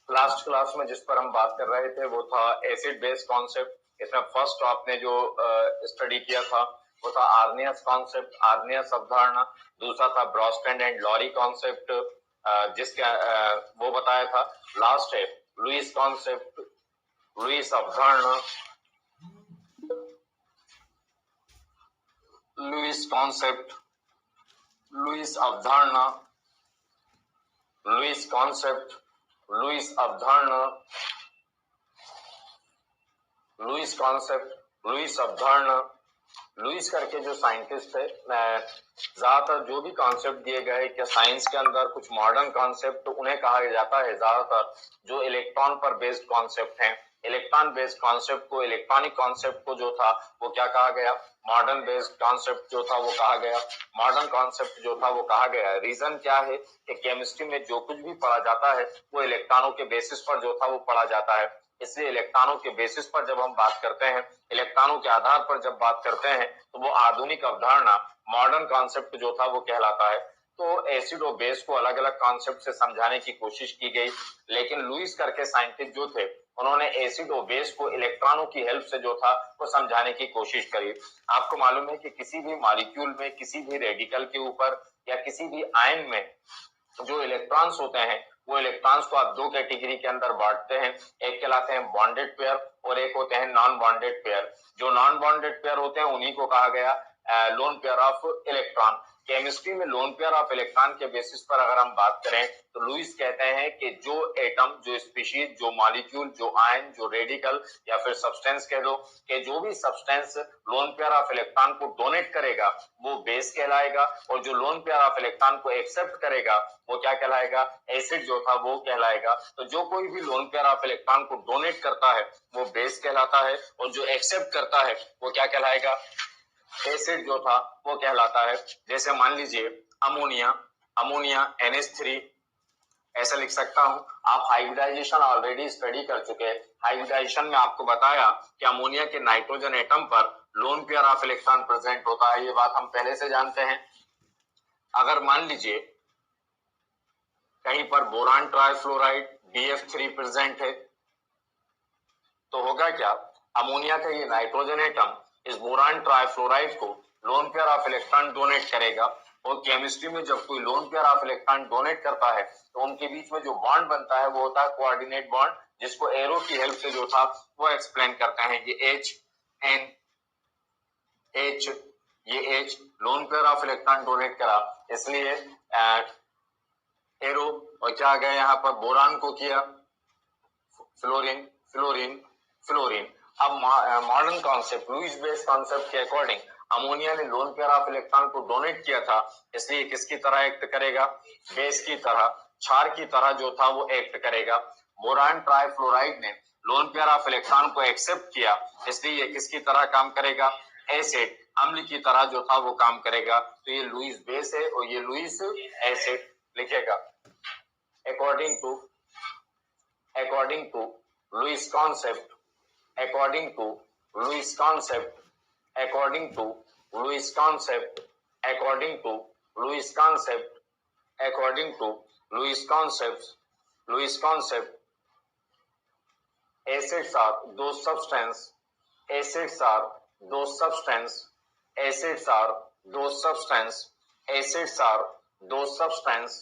Last class में जिस पर हम बात कर रहे थे वो था एसिड बेस कॉन्सेप्ट। इसमें फर्स्ट आपने जो स्टडी किया था वो था आर्नियस कॉन्सेप्ट, आर्नियस अवधारणा। दूसरा था ब्रॉस्टैंड एंड लॉरी कॉन्सेप्ट, जिसका वो बताया था। लास्ट है लुईस कॉन्सेप्ट, लुईस अवधारणा, लुईस कॉन्सेप्ट, लुईस अवधारणा, लुईस कॉन्सेप्ट, लुईस अवधारणा, लुईस कॉन्सेप्ट, लुईस अवधारणा। लुईस करके जो साइंटिस्ट है, ज्यादातर जो भी कॉन्सेप्ट दिए गए क्या साइंस के अंदर कुछ मॉडर्न कॉन्सेप्ट उन्हें कहा जाता है। ज्यादातर जो इलेक्ट्रॉन पर बेस्ड कॉन्सेप्ट हैं, इलेक्ट्रॉन बेस्ड कॉन्सेप्ट को, इलेक्ट्रॉनिक कॉन्सेप्ट को जो था वो क्या कहा गया, मॉडर्न बेस्ड कॉन्सेप्ट जो था वो कहा गया, मॉडर्न कॉन्सेप्ट जो था वो कहा गया। रीजन क्या है कि केमिस्ट्री में जो कुछ भी पढ़ा जाता है वो इलेक्ट्रॉनों के बेसिस पर जो था वो पढ़ा जाता है। इसलिए इलेक्ट्रॉनों के बेसिस पर जब हम बात करते हैं, इलेक्ट्रॉनों के आधार पर जब बात करते हैं तो वो आधुनिक अवधारणा, मॉडर्न कॉन्सेप्ट जो था वो कहलाता है। तो एसिड और बेस को अलग अलग कॉन्सेप्ट से समझाने की कोशिश की गई, लेकिन लुईस करके साइंटिस्ट जो थे उन्होंने एसिड और बेस को इलेक्ट्रॉनों की हेल्प से जो था वो समझाने की कोशिश करी। आपको मालूम है कि किसी भी मॉलिक्यूल में, किसी भी रेडिकल के ऊपर या किसी भी आयन में जो इलेक्ट्रॉन्स होते हैं वो इलेक्ट्रॉन्स को आप दो कैटेगरी के अंदर बांटते हैं। एक कहलाते हैं बॉन्डेड पेयर और एक होते हैं नॉन बॉन्डेड पेयर। जो नॉन बॉन्डेड पेयर होते हैं उन्हीं को कहा गया loan pair of electron. Chemistry में लोन पेयर ऑफ इलेक्ट्रॉन के बेसिस पर अगर हम बात करें तो लुईस कहते हैं कि जो एटम, जो स्पीशीज, जो मॉलिक्यूल, जो आयन, जो रेडिकल या फिर सब्सटेंस कह दो, कि जो भी substance loan pair of electron को डोनेट करेगा वो बेस कहलाएगा, और जो लोन पेयर ऑफ इलेक्ट्रॉन को एक्सेप्ट करेगा वो क्या कहलाएगा, एसिड जो था वो कहलाएगा। तो जो कोई भी लोन पेयर ऑफ इलेक्ट्रॉन को डोनेट करता है वो बेस कहलाता है, और जो एक्सेप्ट करता है वो क्या कहलाएगा, एसिड जो था वो कहलाता है। जैसे मान लीजिए अमोनिया, अमोनिया NH3 ऐसा लिख सकता हूं। आप हाइब्रिडाइजेशन ऑलरेडी स्टडी कर चुके हैं। हाइब्रिडाइजेशन में आपको बताया कि अमोनिया के नाइट्रोजन एटम पर loan pair of electron present होता है, ये बात हम पहले से जानते हैं। अगर मान लीजिए कहीं पर बोरान ट्राइफ्लोराइड BF3 प्रेजेंट है तो होगा क्या, अमोनिया का ये नाइट्रोजन एटम इस बोरान ट्राइफ्लोराइड को loan pair of electron donate करेगा। और केमिस्ट्री में जब कोई loan pair of electron donate करता है तो उनके बीच में जो बॉन्ड बनता है वो होता है कोऑर्डिनेट बॉन्ड, जिसको एरो की हेल्प से जो था वो एक्सप्लेन करते हैं। ये HN H, ये H loan pair of electron donate करा इसलिए एरो, और क्या आ गया यहाँ पर, बोरान को किया फ्लोरीन, फ्लोरीन, फ्लोरीन। अब modern concept, Lewis base concept के अकॉर्डिंग अमोनिया ने लोन पेयर ऑफ इलेक्ट्रॉन को डोनेट किया था, इसलिए किसकी तरह एक्ट करेगा, बेस की तरह, क्षार की तरह जो था वो एक्ट करेगा। बोरान ट्राइफ्लोराइड ने लोन पेयर ऑफ इलेक्ट्रॉन को एक्सेप्ट किया, इसलिए ये किसकी तरह काम करेगा, एसिड, अम्ल की तरह जो था वो काम करेगा। तो ये लुईस बेस है और ये लुईस एसिड लिखेगा। According to Lewis concept, according to Lewis concept, according to Lewis concept, according to Lewis concept, according to Lewis concept, Lewis concept, acids are those substance, acids are those substance, acids are those substance, acids are those substance,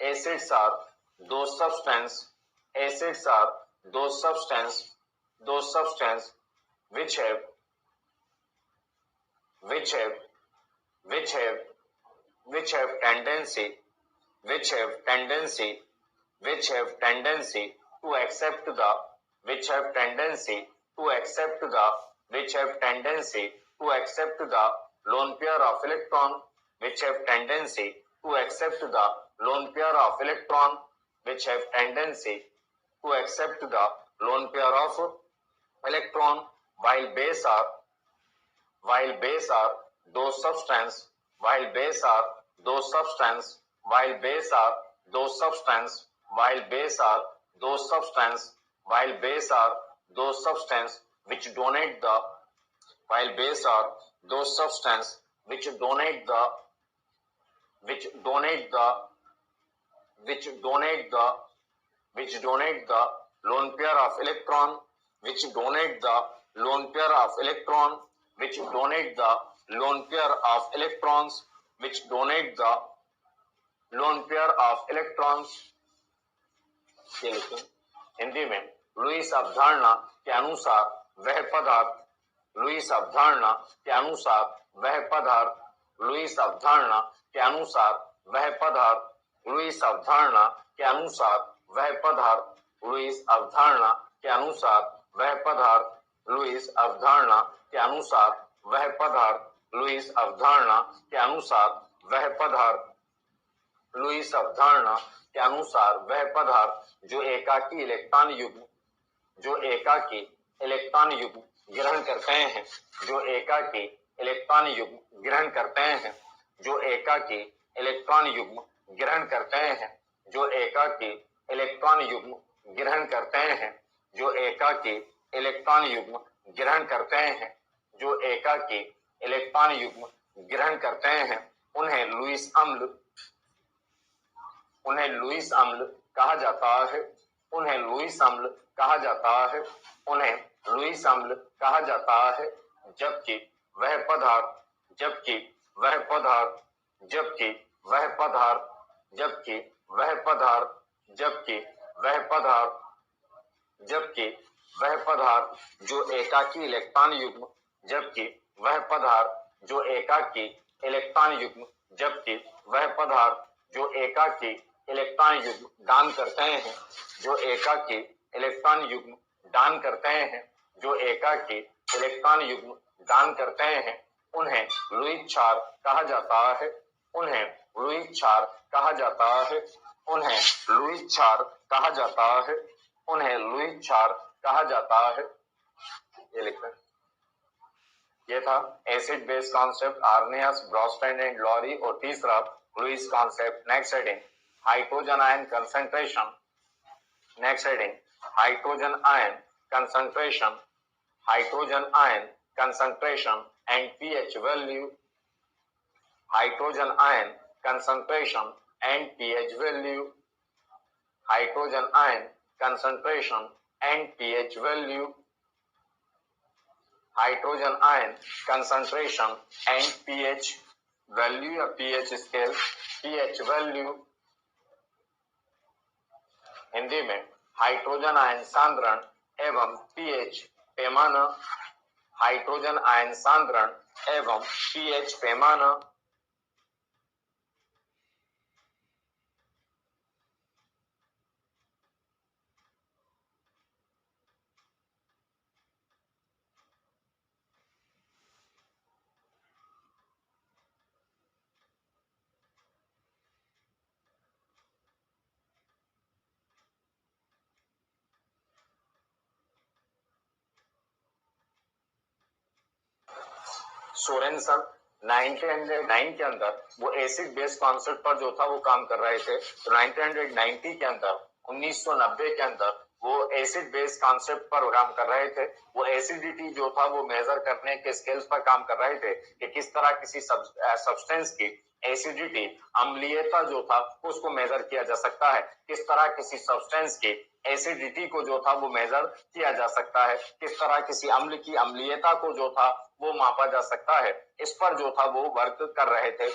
acids are those substance, acids are those substance which have which have which have which have tendency which have tendency which have tendency to accept the which have tendency to accept the which have tendency to accept the lone pair of electron which have tendency to accept the lone pair of electron which have tendency to accept the lone pair of electron, while base are those substance, while base are those substance, while base are those substance, while base are those substance, while base are those substance which donate the, while base are those substance which donate the, which donate the, which donate the which donate the lone pair of electron, which donate the lone pair of electron, which donate the lone pair of electrons, which donate the lone pair of electrons। ये लिखें हिंदी में, Lewis अवधारणा के अनुसार वह पदार्थ, Lewis अवधारणा के अनुसार वह पदार्थ, लुईस अवधारणा के अनुसार वह पदार्थ, लुईस अवधारणा के अनुसार वह पदार्थ, लुईस अवधारणा के अनुसार वह पदार्थ, लुईस अवधारणा के अनुसार वह पदार्थ, लुईस अवधारणा के अनुसार वह पदार्थ, लुईस अवधारणा के अनुसार वह पदार्थ जो एकाकी इलेक्ट्रॉन युग्म, जो एकाकी इलेक्ट्रॉन युग्म ग्रहण करते हैं, जो एकाकी इलेक्ट्रॉन युग्म ग्रहण करते हैं, जो एकाकी इलेक्ट्रॉन युग्म ग्रहण करते हैं, जो एकाकी इलेक्ट्रॉन युग्म ग्रहण करते हैं, जो एकाकी इलेक्ट्रॉन युग्म ग्रहण करते हैं, जो एकाकी इलेक्ट्रॉन युग्म ग्रहण करते हैं, उन्हें लुईस अम्ल, उन्हें लुईस अम्ल कहा जाता है, उन्हें लुईस अम्ल कहा जाता है, उन्हें लुईस अम्ल कहा जाता है। जबकि वह पदार्थ, जबकि वह पदार्थ, जबकि वह पदार्थ, जबकि वह पदार्थ, जबकि वह पदार्थ, जबकि वह पदार्थ जो एकाकी इलेक्ट्रॉन युग्म, जबकि वह पदार्थ जो एकाकी इलेक्ट्रॉन युग्म, जबकि वह पदार्थ जो एकाकी इलेक्ट्रॉन युग्म दान करते हैं, जो एकाकी इलेक्ट्रॉन युग्म दान करते हैं, जो एकाकी इलेक्ट्रॉन युग्म दान करते हैं, उन्हें लुईस क्षार कहा जाता है, उन्हें लुईस क्षार कहा जाता है, उन्हें लुईस क्षार कहा जाता है, उन्हें लुईस क्षार कहा जाता है। ये लिखना, ये था acid base concept, Arrhenius, Bronsted and Lowry, और तीसरा Lewis concept. Next heading hydrogen ion concentration, next heading hydrogen ion concentration, hydrogen ion concentration and pH value, hydrogen ion concentration and pH value, hydrogen ion concentration and pH value, hydrogen ion concentration and pH value या pH scale, pH value Hindi में hydrogen ion सांद्रण एवं pH पैमाना, hydrogen ion सांद्रण एवं pH पैमाना, Sorensen 1909 के अंदर वो acid base concept पर जो था वो काम कर रहे थे। तो 1990 के अंदर, 1990 के अंदर वो एसिड बेस कॉन्सेप्ट पर काम कर रहे थे। वो एसिडिटी जो था वो मेजर करने के स्केल्स पर काम कर रहे थे कि किस तरह किसी सब्सटेंस की एसिडिटी, अम्लीयता जो था उसको मेजर किया जा सकता है, किस तरह किसी सब्सटेंस की एसिडिटी को जो था वो मेजर किया जा सकता है, किस तरह किसी अम्ल की अम्लीयता को जो था वो मापा जा सकता है। इस पर जो था वो वर्क कर रहे थे।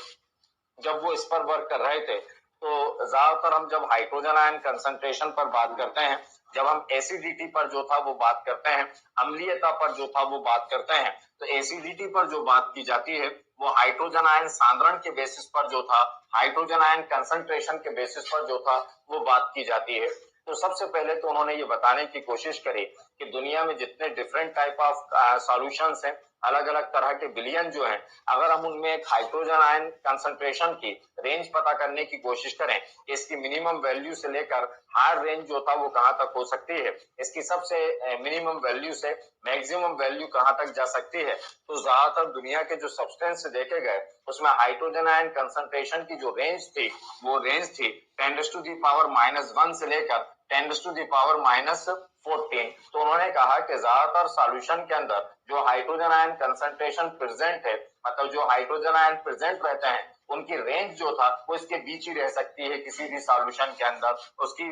जब वो इस पर वर्क कर रहे थे तो ज्यादातर हम जब हाइड्रोजन आयन कंसंट्रेशन पर बात करते हैं, जब हम एसिडिटी पर जो था वो बात करते हैं, अम्लीयता पर जो था वो बात करते हैं, तो एसिडिटी पर जो बात की जाती है वो हाइड्रोजन आयन सांद्रण के बेसिस पर जो था, हाइड्रोजन आयन कंसंट्रेशन के बेसिस पर जो था वो बात की जाती है। तो सबसे पहले तो उन्होंने ये बताने की कोशिश करी कि दुनिया में जितने डिफरेंट टाइप ऑफ सॉल्यूशंस हैं, अलग अलग तरह के बिलियन जो हैं, अगर हम उनमें एक हाइड्रोजन आयन कंसंट्रेशन की रेंज पता करने की कोशिश करें, इसकी मिनिमम वैल्यू से लेकर हायर रेंज जो था वो कहां तक हो सकती है, इसकी सबसे मिनिमम वैल्यू से मैक्सिमम वैल्यू कहां तक जा सकती है, तो ज्यादातर दुनिया के जो सब्सटेंस देखे गए उसमें हाइड्रोजन आयन कंसंट्रेशन की जो रेंज थी वो रेंज थी 10⁻⁻⁻1 से लेकर 10⁻⁻14। तो उन्होंने कहा कि ज्यादातर सॉल्यूशन के अंदर जो हाइड्रोजन आयन कंसंट्रेशन प्रेजेंट है, मतलब जो हाइड्रोजन आयन प्रेजेंट रहते हैं, उनकी रेंज जो था वो इसके बीच ही रह सकती है किसी भी सॉल्यूशन के अंदर। उसकी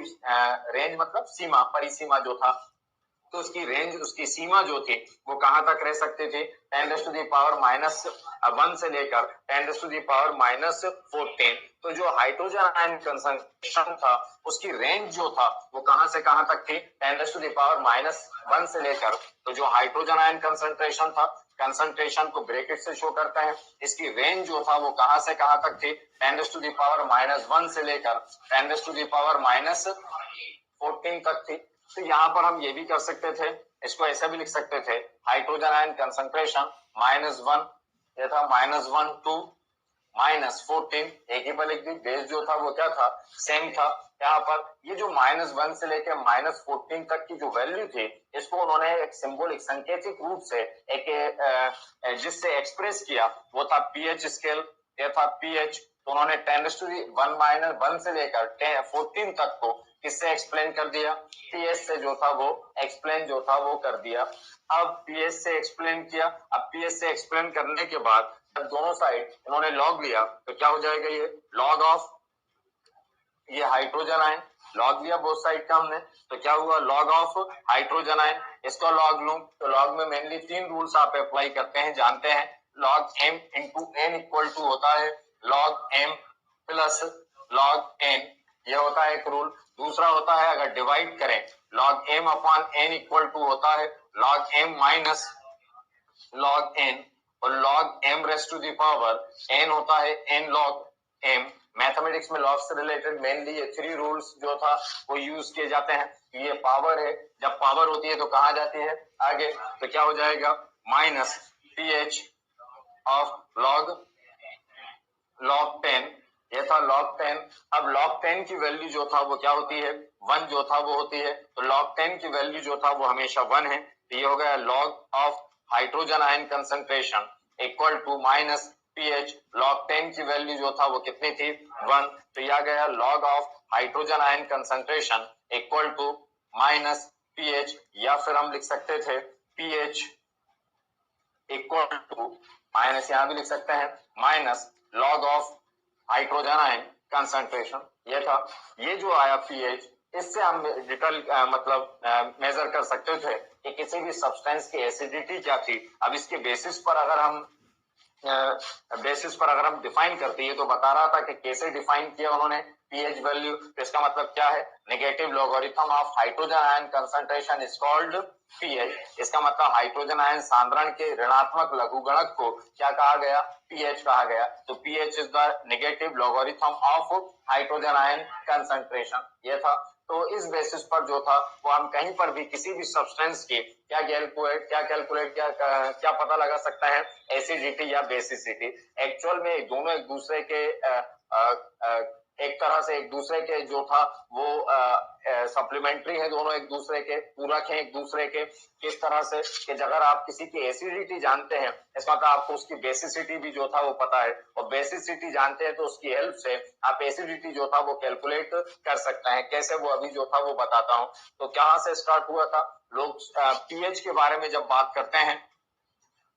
रेंज मतलब सीमा, परिसीमा जो था, तो उसकी रेंज, उसकी सीमा जो थी वो कहां तक रह सकती थी, 10⁻⁻1 से लेकर 10⁻⁻14। तो जो हाइड्रोजन आयन कंसंट्रेशन था उसकी रेंज जो था वो कहां से कहां तक थी, 10⁻⁻1 से लेकर, तो जो हाइड्रोजन आयन कंसंट्रेशन था, कंसंट्रेशन को ब्रैकेट से शो करते हैं, इसकी रेंज जो था वो कहां से कहां तक थी, 10⁻⁻1 से लेकर 10⁻⁻14 तक थी। तो यहाँ पर हम ये भी कर सकते थे, इसको ऐसा भी लिख सकते थे, हाइड्रोजन आयन कंसंट्रेशन -1, ये था -1 टू -14, एक ही पर लिख दी। बेस जो था वो क्या था, सेम था। यहाँ पर ये जो -1 से लेकर -14 तक की जो वैल्यू थी, इसको उन्होंने एक सिंबॉलिक, सांकेतिक रूप से एक जिससे एक्सप्रेस किया, वो था पीएच स्केल, ये था पीएच। तो उन्होंने 10⁻1 से लेकर 14 तक को किससे एक्सप्लेन कर दिया, पीएच से जो था वो एक्सप्लेन जो था वो कर दिया। अब पीएच से एक्सप्लेन किया, अब पीएच से एक्सप्लेन करने के बाद जब दोनों साइड इन्होंने लॉग लिया तो क्या हो जाएगा, ये लॉग ऑफ ये हाइड्रोजन आयन, लॉग लिया बोथ साइड का हमने, तो क्या हुआ, लॉग ऑफ हाइड्रोजन आयन। इसको लॉग लूं तो लॉग में मेनली 3 रूल्स आप अप्लाई करते हैं, जानते हैं। Log m into n equal to होता है log m plus log n, ये होता है एक रूल। दूसरा होता है अगर डिवाइड करें, log m upon n equal to होता है log m minus log n, और log m raise to the power n होता है n लॉग m। मैथमेटिक्स में लॉग से रिलेटेड मेनली ये 3 रूल्स जो था वो यूज किए जाते हैं। ये पावर है, जब पावर होती है तो कहा जाती है आगे, तो क्या हो जाएगा, माइनस pH ऑफ लॉग 10, ये था लॉग 10। अब लॉग 10 की वैल्यू जो था वो क्या होती है, 1 जो था वो होती है, तो लॉग 10 की वैल्यू जो था वो हमेशा 1 है। तो ये हो गया log of hydrogen ion concentration equal to minus pH, log 10 की वैल्यू जो था वो कितनी थी, 1। तो यह गया log of hydrogen ion concentration equal to minus pH, या फिर हम लिख सकते थे पीएच इक्वल टू माइनस, यहां भी लिख सकते हैं minus log of hydrogen ion concentration, ये था। ये जो आया पीएच, इससे हम डिटेल मतलब मेजर कर सकते थे कि किसी भी सब्सटेंस की एसिडिटी क्या थी। अब इसके बेसिस पर अगर हम डिफाइन करते हैं, तो बता रहा था कि कैसे डिफाइन किया उन्होंने पीएच वैल्यू। तो इसका मतलब क्या है, negative logarithm of hydrogen ion concentration is called pH. इसका मतलब हाइड्रोजन आयन सांद्रण के ऋणात्मक लघुगणक को क्या कहा गया, पीएच कहा गया। तो pH is the negative logarithm of hydrogen ion concentration, ये था। तो इस बेसिस पर जो था वो हम कहीं पर भी किसी भी सब्सटेंस के क्या कैलकुलेट क्या पता लगा सकता है, एसिडिटी या बेसिसिटी। एक्चुअल में दोनों एक दूसरे के एक तरह से एक दूसरे के जो था वो सप्लीमेंट्री है, दोनों एक दूसरे के पूरक हैं एक दूसरे के। किस तरह से कि अगर आप किसी की एसिडिटी जानते हैं, इसका मतलब आपको उसकी बेसिसिटी भी जो था वो पता है, और बेसिसिटी जानते हैं तो उसकी हेल्प से आप एसिडिटी जो था वो कैलकुलेट कर सकते हैं। कैसे, वो अभी जो था वो बताता हूं। तो कहां से स्टार्ट हुआ था, लोग पीएच के बारे में जब बात करते हैं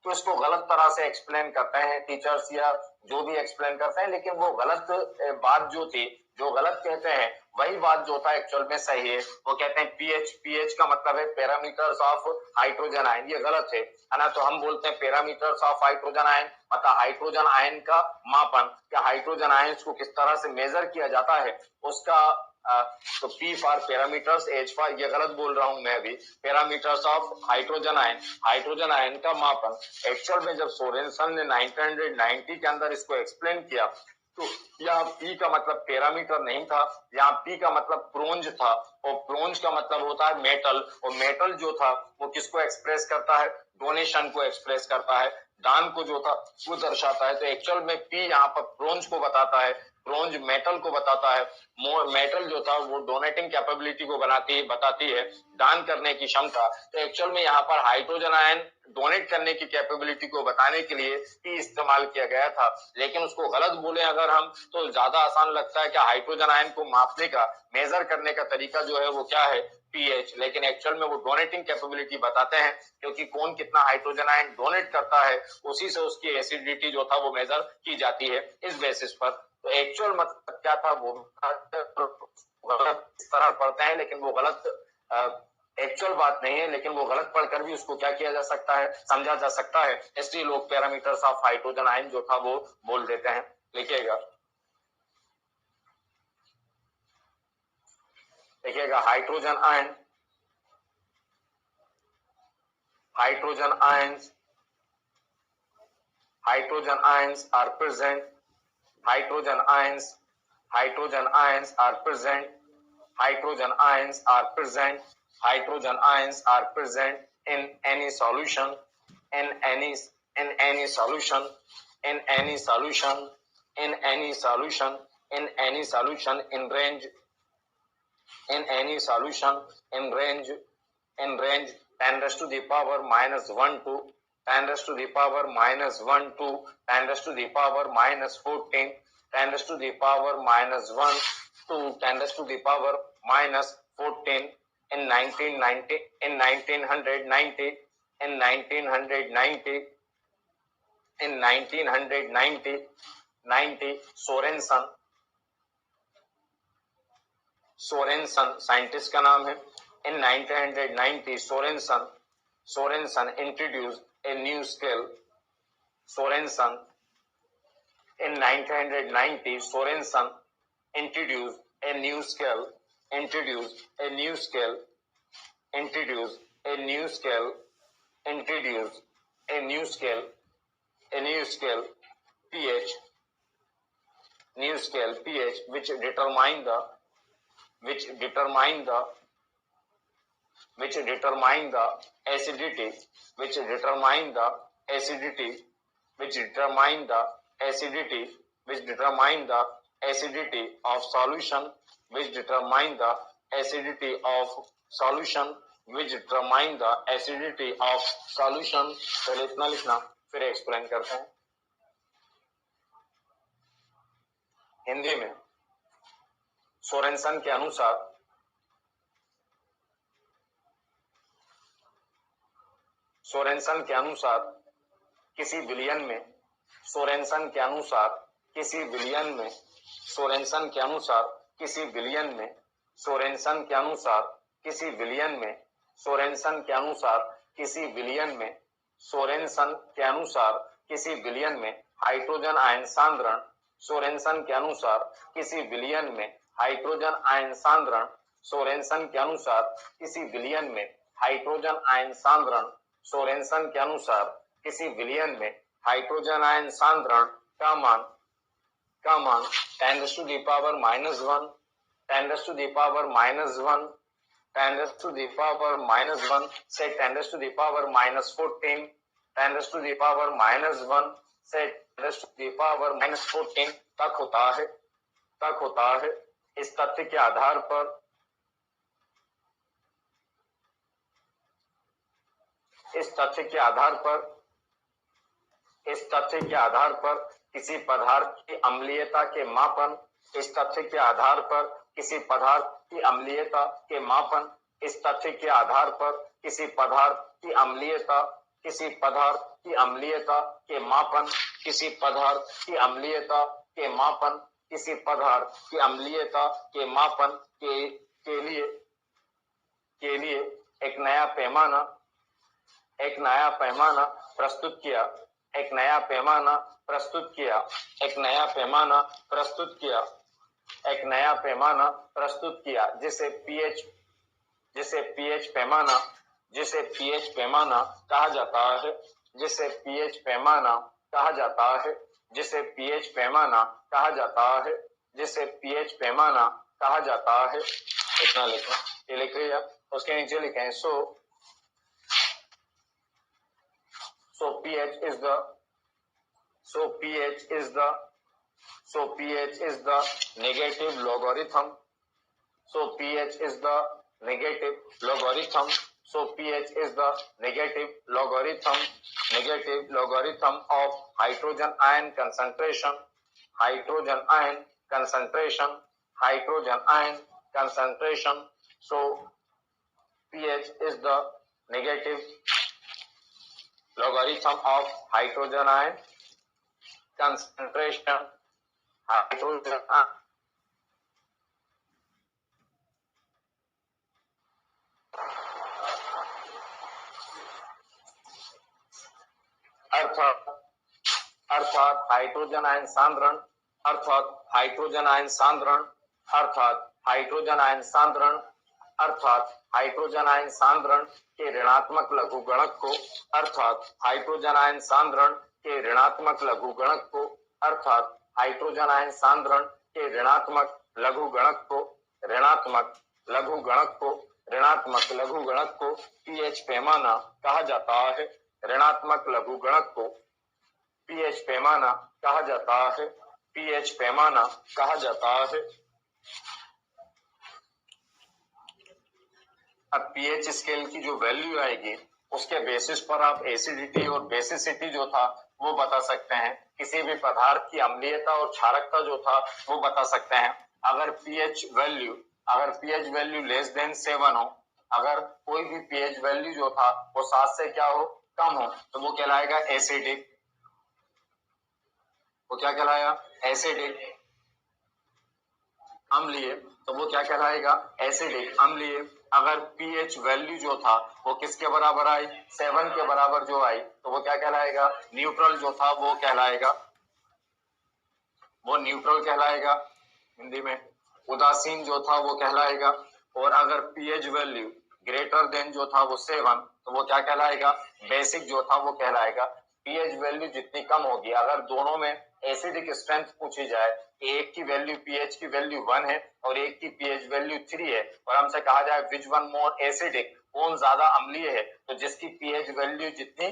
तो इसको गलत तरह से एक्सप्लेन करते हैं टीचर्स या जो भी एक्सप्लेन करते हैं, लेकिन वो गलत बात जो थी, जो गलत कहते हैं वही बात जो था एक्चुअल में सही है। वो कहते हैं पीएच का मतलब है पैरामीटर्स ऑफ हाइड्रोजन आयन, ये गलत है ना। तो हम बोलते हैं पैरामीटर्स ऑफ हाइड्रोजन आयन, मतलब हाइड्रोजन आयन का मापन, या हाइड्रोजन आयन को किस तरह से मेजर किया जाता है उसका। तो P for parameters, H for, ये गलत बोल रहा हूं मैं अभी, पैरामीटर्स ऑफ हाइड्रोजन आयन का मापन। एक्चुअल में जब सोरेनसन ने 1990 के अंदर इसको एक्सप्लेन किया, तो यहाँ P का मतलब पैरामीटर नहीं था, यहाँ P का मतलब प्रोंज था, और प्रोंज का मतलब होता है मेटल, और मेटल जो था वो किसको एक्सप्रेस करता है, डोनेशन को एक्सप्रेस करता है, दान को जो था वो दर्शाता है। तो एक्चुअल में P यहाँ पर प्रोंज को बताता है, प्रोंज मेटल को बताता है। मेटल जो था वो डोनेटिंग कैपेबिलिटी को बताती है, दान करने की क्षमता। तो एक्चुअल में यहाँ पर हाइड्रोजन आयन डोनेट करने की कैपेबिलिटी को बताने के लिए ही इस्तेमाल किया गया था। लेकिन उसको गलत बोले अगर हम, तो ज्यादा आसान लगता है कि हाइड्रोजन आयन को मापने का, मेजर करने का तरीका जो है वो क्या है, pH, लेकिन एक्चुअल में वो डोनेटिंग कैपेबिलिटी बताते हैं, क्योंकि कौन कितना हाइड्रोजन आयन डोनेट करता है उसी से उसकी एसिडिटी जो था वो मेजर की जाती है इस बेसिस पर। तो एक्चुअल मतलब क्या था वो गलत इस तरह पढ़ते हैं, लेकिन वो गलत एक्चुअल बात नहीं है, लेकिन वो गलत पढ़कर भी उसको क्या किया जा सकता है, समझा जा सकता है, इसलिए लोग पैरामीटर्स ऑफ हाइड्रोजन आयन जो था वो बोल देते हैं। लिखिएगा hydrogen ion, hydrogen ions, hydrogen ions are present, hydrogen ions, hydrogen ions are present, hydrogen ions are present, hydrogen ions are present in any solution, in any solution, in any solution, in any solution, in any solution in range, in any solution in range, in range 10 raised to the power minus 1 to 10 raised to the power minus 1 to 10 raised to the power minus 14, 10 raised to the power minus 1 to 10 raised to the power minus 14 in 1990, in 1990, in 1990, in 1990, 90 Sorensen, Sorensen scientist का नाम है। इन 1990 Sorensen, Sorensen introduced a new scale, Sorensen in 1990 Sorensen introduced a new scale, introduced a new scale, introduced a new scale, introduced a new scale, a new scale pH, new scale pH which determine the, which determine the, which determine the acidity, which determine the acidity, which determine the acidity, which determine the acidity of solution, which determine the acidity of solution, which determine the acidity of solution। पहले इतना लिखना, फिर explain करते हैं हिंदी में। Sorensen के अनुसार, Sorensen के अनुसार किसी विलयन में, सोरेनसन के अनुसार किसी विलयन में, सोरेनसन के अनुसार किसी विलयन में, सोरेनसन के अनुसार किसी विलयन में, सोरेनसन के अनुसार किसी विलयन में, सोरेनसन के अनुसार किसी विलयन में हाइड्रोजन आयन सांद्रण, सोरेनसन के अनुसार किसी विलयन में हाइड्रोजन आयन सांद्रण, सोरेनसन के अनुसार किसी विलयन में हाइड्रोजन आयन सांद्रण, सोरेनसन के अनुसार किसी विलयन में हाइड्रोजन आयन सांद्रण का मान 10 raised to the power minus 1, 10 raised to the power minus 1, 10 raised to the power minus 1 से 10 raised to the power minus 14, 10 raised to the power minus 1 से 10 raised to the power minus 14 तक होता है, तक होता है। इस तथ्य के आधार पर, इस तथ्य के आधार पर, इस तथ्य के आधार पर किसी पदार्थ की अम्लीयता के मापन, इस तथ्य के आधार पर किसी पदार्थ की अम्लीयता के मापन, इस तथ्य के आधार पर किसी पदार्थ की अम्लीयता, किसी पदार्थ की अम्लीयता के मापन, किसी पदार्थ की अम्लीयता के मापन, किसी पदार्थ की अम्लीयता के मापन के लिए एक नया पैमाना, एक नया पैमाना प्रस्तुत किया, एक नया पैमाना प्रस्तुत किया, एक नया पैमाना प्रस्तुत किया, एक नया पैमाना प्रस्तुत किया जिसे pH, जिसे pH पैमाना, जिसे pH पैमाना कहा जाता है, जिसे pH पैमाना कहा जाता है, जिसे pH पैमाना कहा जाता है, जिसे pH पैमाना कहा जाता है। इतना लिखना, ये लिख लिया, उसके नीचे लिखें so pH is the, so pH is the, so pH is the negative logarithm, so pH is the negative logarithm, so pH is the negative logarithm, negative logarithm of hydrogen ion concentration, hydrogen ion concentration, hydrogen ion concentration। so pH is the negative logarithm of hydrogen ion concentration. hydrogen अर्थात hydrogen ion सांद्रण अर्थात hydrogen ion सांद्रण अर्थात hydrogen ion सांद्रण अर्थात hydrogen ion सांद्रण के ऋणात्मक लघुगणक को अर्थात hydrogen ion सांद्रण के ऋणात्मक लघुगणक को अर्थात हाइड्रोजन आयन सांद्रण के ऋणात्मक लघुगणक को ऋणात्मक लघुगणक को ऋणात्मक लघुगणक को पीएच पैमाना कहा जाता है। ऋणात्मक लघुगणक को पीएच पैमाना कहा जाता है। पीएच पैमाना कहा जाता है। अब पीएच स्केल की जो वैल्यू आएगी उसके बेसिस पर आप एसिडिटी और बेसिसिटी जो था वो बता सकते हैं। किसी भी पदार्थ की अम्लीयता और क्षारकता जो था वो बता सकते हैं। अगर पीएच वैल्यू लेस देन 7 हो, अगर कोई भी पीएच वैल्यू जो था वो 7 से क्या हो, कम हो, तो वो कहलाएगा एसिडिक। वो क्या कहलाएगा? एसिडिक। अम्लीय, तो वो क्या कहलाएगा? एसिडिक अम्लीय। अगर पीएच वैल्यू जो था वो किसके बराबर आई? 7 के बराबर जो आई, तो वो क्या कहलाएगा? न्यूट्रल जो था वो कहलाएगा। वो न्यूट्रल कहलाएगा। हिंदी में उदासीन जो था वो कहलाएगा। और अगर पीएच वैल्यू ग्रेटर देन जो था वो 7, तो वो क्या कहलाएगा? बेसिक जो था वो कहलाएगा। पीएच वैल्यू जितनी कम होगी, अगर दोनों में एसिडिक स्ट्रेंथ पूछी जाए, एक की वैल्यू पीएच की वैल्यू 1 है और एक की पीएच वैल्यू 3 है, और हमसे कहा जाए विच वन मोर एसिडिक, कौन ज्यादा अम्लीय है, तो जिसकी पीएच वैल्यू जितनी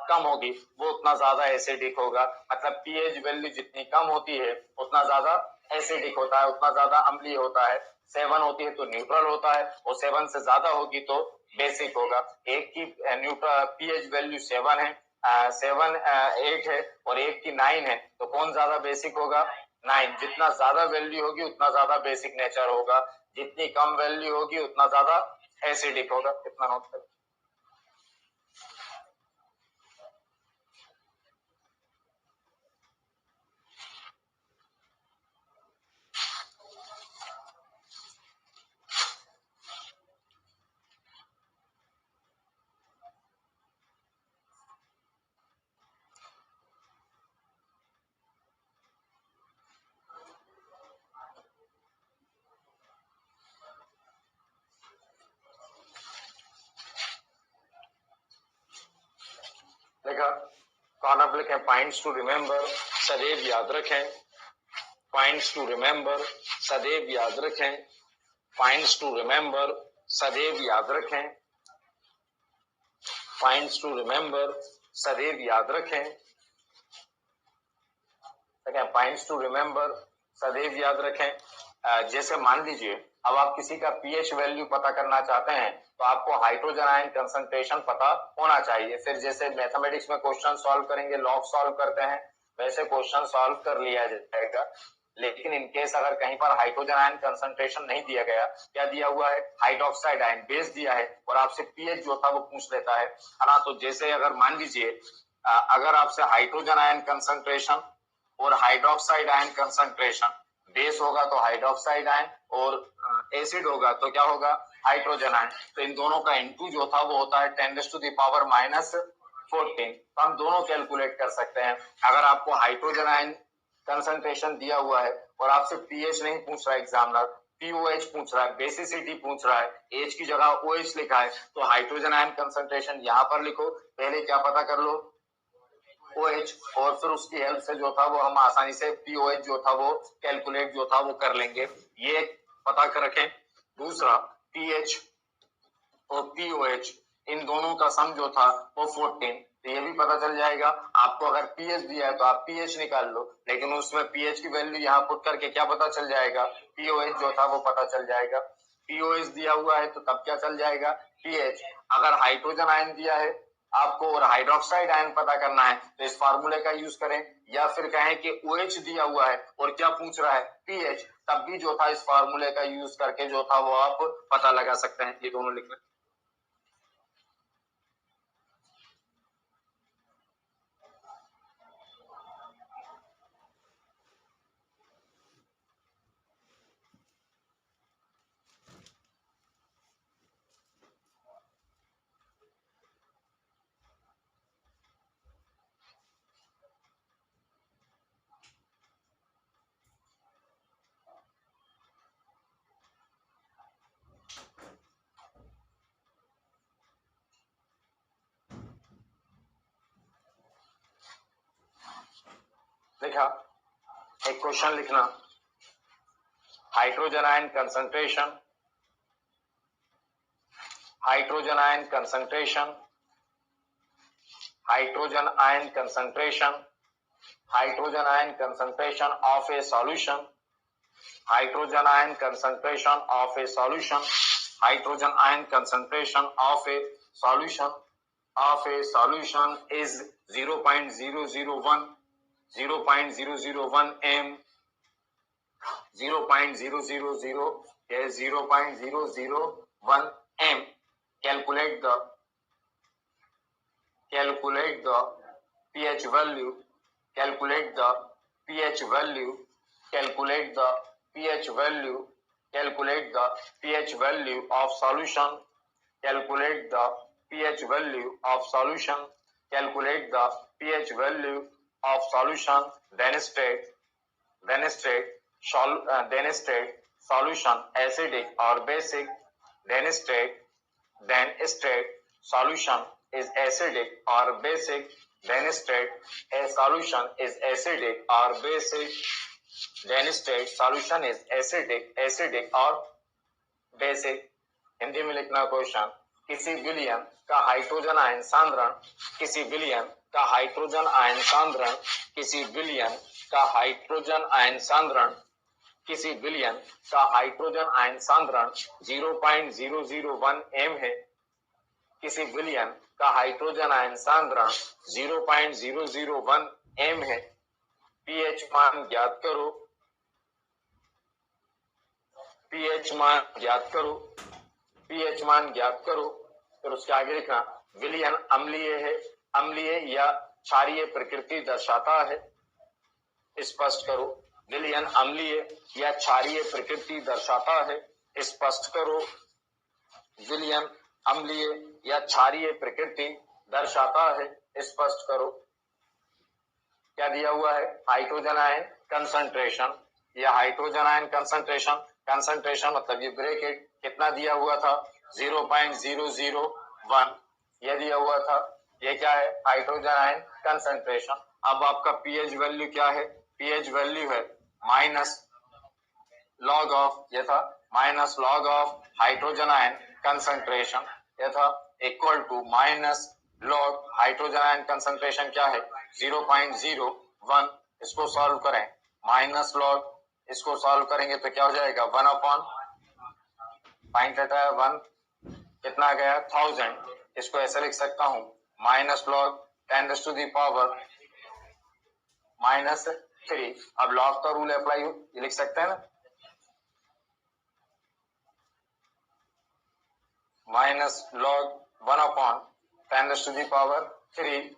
कम होगी वो उतना ज्यादा एसिडिक होगा। मतलब पीएच वैल्यू जितनी कम होती है उतना ज्यादा एसिडिक होता है, उतना ज्यादा अम्लीय होता है। 7 होती है तो न्यूट्रल होता है, और 7 से ज्यादा होगी तो बेसिक होगा। एक की पीएच वैल्यू 7 है, 8 है, और एक की 9 है, तो कौन ज्यादा बेसिक होगा? 9। जितना ज्यादा वैल्यू होगी उतना ज्यादा बेसिक नेचर होगा, जितनी कम वैल्यू होगी उतना ज्यादा एसिडिक होगा। इतना नोट करें। देखा, कॉर्नर पे लिखें पॉइंट्स टू रिमेंबर, सदैव याद रखें। पॉइंट्स टू रिमेंबर, सदैव याद रखें। पॉइंट्स टू रिमेंबर, सदैव याद रखें। पॉइंट्स टू रिमेंबर, सदैव याद रखें। पॉइंट्स टू रिमेंबर, सदैव याद रखें। जैसे मान लीजिए अब आप किसी का पीएच वैल्यू पता करना चाहते हैं तो आपको हाइड्रोजन आयन कंसंट्रेशन पता होना चाहिए। फिर जैसे मैथमेटिक्स में क्वेश्चन सॉल्व करेंगे, लॉग सॉल्व करते हैं, वैसे क्वेश्चन सॉल्व कर लिया जाएगा। लेकिन इनकेस अगर कहीं पर हाइड्रोजन आयन कंसंट्रेशन नहीं दिया गया, क्या दिया हुआ है? हाइड्रोक्साइड आयन बेस दिया है, और आपसे पीएच जो था वो पूछ लेता है ना। तो जैसे अगर मान लीजिए अगर आपसे हाइड्रोजन आयन कंसंट्रेशन और हाइड्रोक्साइड आयन कंसंट्रेशन, बेस होगा तो हाइड्रोक्साइड आयन और एसिड होगा तो क्या होगा? Hydrogen ion. तो इन दोनों का इनटू जो था वो होता है 10⁻⁻14। तो हम दोनों कैलकुलेट कर सकते हैं। अगर आपको हाइड्रोजन आयन कंसंट्रेशन दिया हुआ है और आपसे पीएच नहीं पूछ रहा है एग्जामिनर, पीओएच पूछ रहा है, बेसिसिटी पूछ रहा है, एच की जगह ओएच लिखा है, तो हाइड्रोजन आयन कंसंट्रेशन यहाँ पर लिखो। पहले क्या पता कर लो? OH, और फिर उसकी हेल्प से जो था वो हम आसानी से POH जो था वो कैलकुलेट जो था वो कर लेंगे। ये पता कर रखें। दूसरा, पीएच और पीओएच इन दोनों का सम जो था वो 14, तो ये भी पता चल जाएगा। आपको अगर पीएच दिया है तो आप पीएच निकाल लो, लेकिन उसमें पीएच की वैल्यू यहाँ पुट करके क्या पता चल जाएगा? पीओएच जो था वो पता चल जाएगा। पीओएच दिया हुआ है तो तब क्या चल जाएगा? पीएच। अगर हाइड्रोजन आयन दिया है, आपको और हाइड्रोक्साइड आयन पता करना है तो इस फार्मूले का यूज करें, या फिर कहें कि OH दिया हुआ है और क्या पूछ रहा है pH, तब भी जो था इस फार्मूले का यूज करके जो था वो आप पता लगा सकते हैं। ये दोनों लिख लें। लिखा, एक क्वेश्चन लिखना, hydrogen ion concentration, hydrogen ion concentration, hydrogen ion concentration, hydrogen ion concentration of A solution, hydrogen ion concentration of A solution, hydrogen ion concentration of A solution is 0.001 0.001 m 0.001 m. Calculate the pH value, calculate the pH value, calculate the pH value, calculate the pH value of solution, calculate the pH value of solution, calculate the pH value of solution, then state solution acidic or basic, then state solution is acidic or basic, then state a solution is acidic or basic, then state solution is acidic or basic. Hindi में लिखना question, किसी विलयन का hydrogen ion सांद्रण, किसी विलयन का hydrogen ion सांद्रण, किसी विलयन का हाइड्रोजन आयन सांद्रण, किसी विलयन का हाइड्रोजन आयन सांद्रण 0.001 m है, किसी विलयन का हाइड्रोजन आयन सांद्रण 0.001 m है। pH मान ज्ञात करो, pH मान ज्ञात करो, pH मान ज्ञात करो। फिर उसके आगे लिखना, विलयन अम्लीय है, अम्लीय या क्षारीय प्रकृति दर्शाता है, स्पष्ट करो। विलयन अम्लीय या क्षारीय प्रकृति दर्शाता है, स्पष्ट करो। विलयन अम्लीय या क्षारीय प्रकृति दर्शाता है, स्पष्ट करो। क्या दिया हुआ है? हाइड्रोजन आयन कंसंट्रेशन, या हाइड्रोजन आयन कंसंट्रेशन, कंसंट्रेशन मतलब ये ब्रैकेट कितना दिया हुआ था 0.001 ये दिया हुआ था। ये क्या है? Hydrogen ion concentration. अब आपका पीएच वैल्यू क्या है? पीएच वैल्यू है माइनस लॉग ऑफ, ये था minus log of hydrogen ion concentration, ये था equal to minus log hydrogen ion concentration क्या है 0.01। इसको सॉल्व करें, माइनस लॉग, इसको सॉल्व करेंगे तो क्या हो जाएगा 1 अपॉन फाइंड थीटा है 1 कितना गया 1000। इसको ऐसे लिख सकता हूं minus log 10 to the power -3। अब लॉग का रूल अप्लाई लिख सकते हैं ना, minus log 1 upon 10 to the power 3,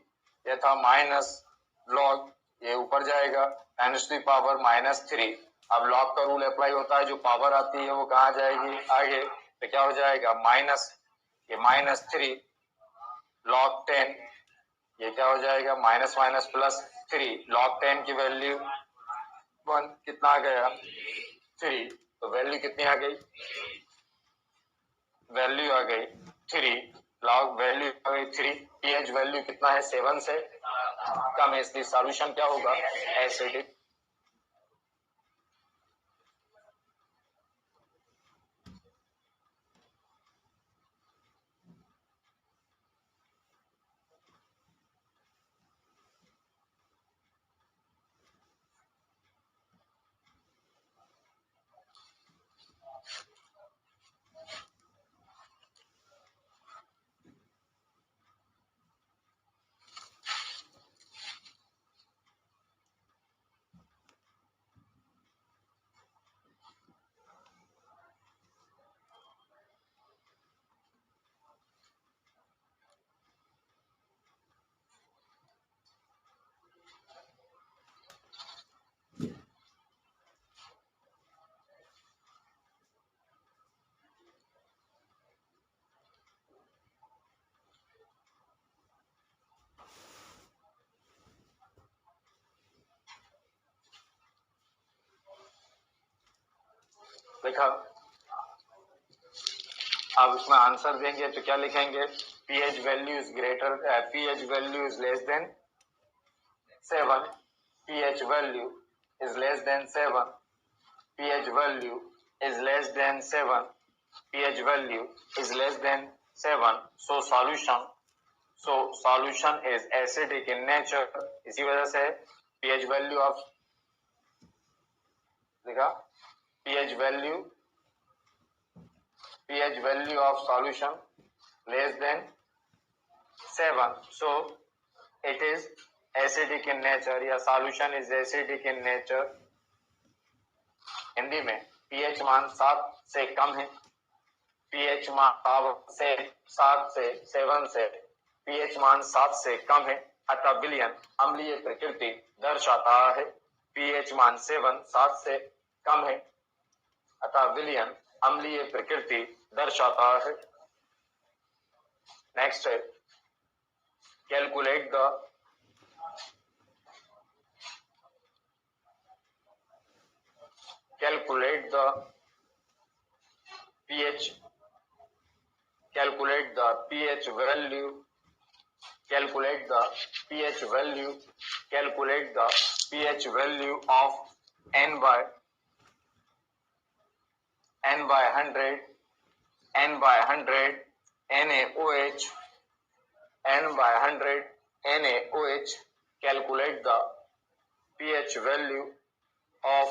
ये था माइनस लॉग, ये ऊपर जाएगा 10 टू द पावर -3। अब लॉग का रूल अप्लाई होता है, जो पावर आती है वो कहाँ जाएगी आगे, तो क्या हो जाएगा माइनस, ये -3 लॉग 10, ये क्या हो जाएगा माइनस माइनस प्लस 3, लॉग 10 की वैल्यू 1 कितना आ गया 3, तो वैल्यू कितनी आ गई, वैल्यू आ गई 3, लॉग वैल्यू आ गई 3। पीएच वैल्यू कितना है 7 से कम है, इसलिए सॉल्यूशन क्या होगा एसिडिक। लिखा। अब इसमें आंसर देंगे तो क्या लिखेंगे, pH value is greater, pH value is less than 7, pH value is less than 7, pH value is less than 7, pH value is less than 7, so solution is acidic in nature। इसी वजह से pH value of देखा, pH value of solution less than 7, so it is acidic in nature, या solution is acidic in nature। Hindi में pH मान 7 से कम है, pH मान 7 से 7 से pH मान 7 से कम है, अतः विलयन अम्लीय प्रकृति दर्शाता है। pH मान 7 से कम है, अतः विलयन अम्लीय प्रकृति दर्शाता है। नेक्स्ट है, calculate the pH value of n by 100 NaOH, calculate the pH value of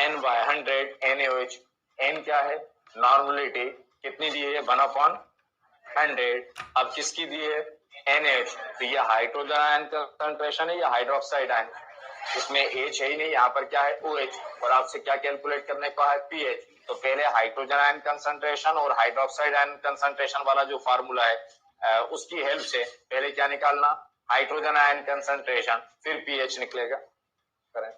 n by 100 NaOH। n क्या है, नॉर्मलिटी कितनी दी है, 1/100। अब किसकी दी है, NaOH, तो ये हाइड्रोजन आयन कंसंट्रेशन है या हाइड्रोक्साइड आयन, इसमें H है ही नहीं, यहाँ पर क्या है OH, और आपसे क्या कैलकुलेट करने का है, pH। तो पहले हाइड्रोजन आयन कंसंट्रेशन और हाइड्रोक्साइड आयन कंसंट्रेशन वाला जो फार्मूला है उसकी हेल्प से पहले क्या निकालना, हाइड्रोजन आयन कंसंट्रेशन, फिर pH निकलेगा। करें,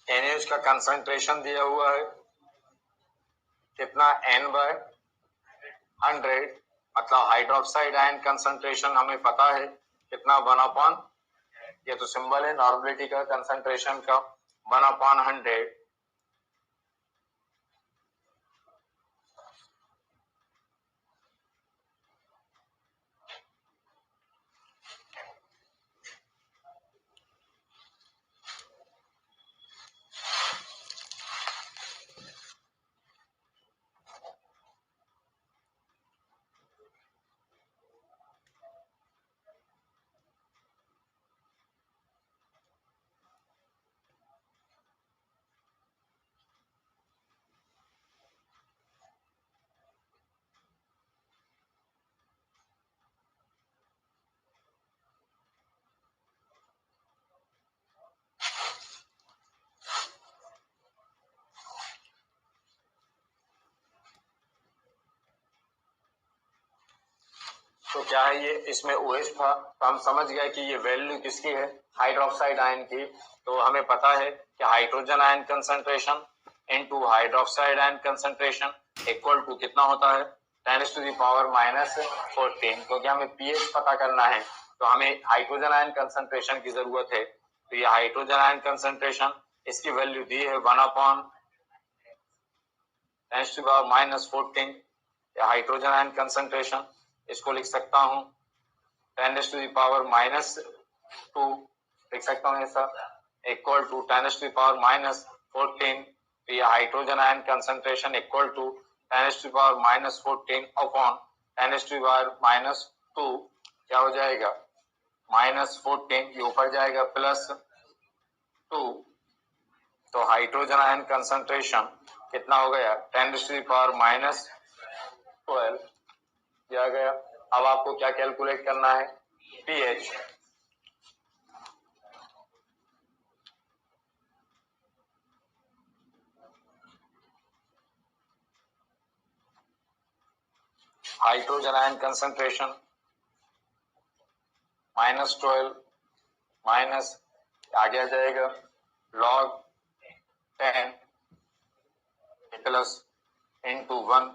NaOH का कंसंट्रेशन दिया हुआ है कितना, n/100, मतलब हाइड्रोक्साइड आयन कंसंट्रेशन हमें पता है कितना, 1/, ये तो सिंबल है नॉर्मलिटी का, कंसंट्रेशन का 1/100। तो क्या है ये, इसमें OH था, तो हम समझ गए कि ये वैल्यू किसकी है, हाइड्रोक्साइड आयन की। तो हमें पता है कि hydrogen ion concentration into hydroxide ion concentration equal to कितना होता है, 10⁻⁻14, क्योंकि हमें pH पता करना है तो हमें हाइड्रोजन आयन कंसंट्रेशन की जरूरत है। तो ये हाइड्रोजन आयन कंसंट्रेशन, इसकी वैल्यू दी है 1/10⁻14, हाइड्रोजन आयन कंसंट्रेशन, इसको लिख सकता हूं 10⁻⁻2, लिख सकता हूं ऐसा, इक्वल टू 10⁻⁻14। तो ये hydrogen ion concentration equal to 10⁻⁻14 upon 10⁻⁻2, क्या हो जाएगा, -14, ये ऊपर जाएगा +2। तो हाइड्रोजन आयन कंसंट्रेशन कितना हो गया, 10⁻⁻2 12 दिया गया। अब आपको क्या कैलकुलेट करना है, pH. Hydrogen ion concentration -12 minus आगे आ जाएगा log 10 प्लस इंटू 1